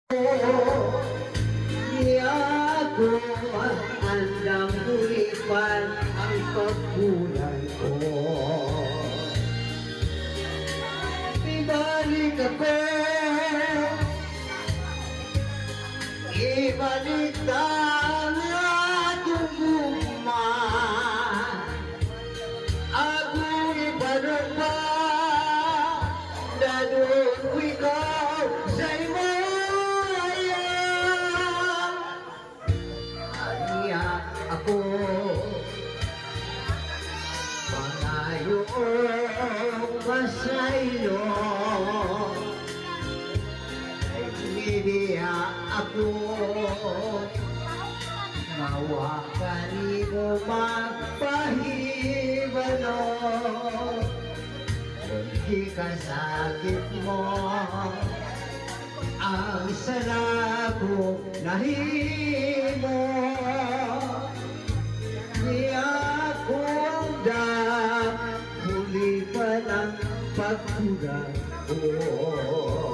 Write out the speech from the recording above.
Niya ko andang bulipan ang pagkulan ko. Ibalik ako, ibalik ang atong guma. Ako ibanog pa, dadon ko ikaw sa imaya. Aniya ako, pangayong masaylo. Niya ako, mawakan mo magpahibalo. Hindi ka sakit mo, ang sarap ko nahimo. Niya akong huli pa ng pagkulang ko.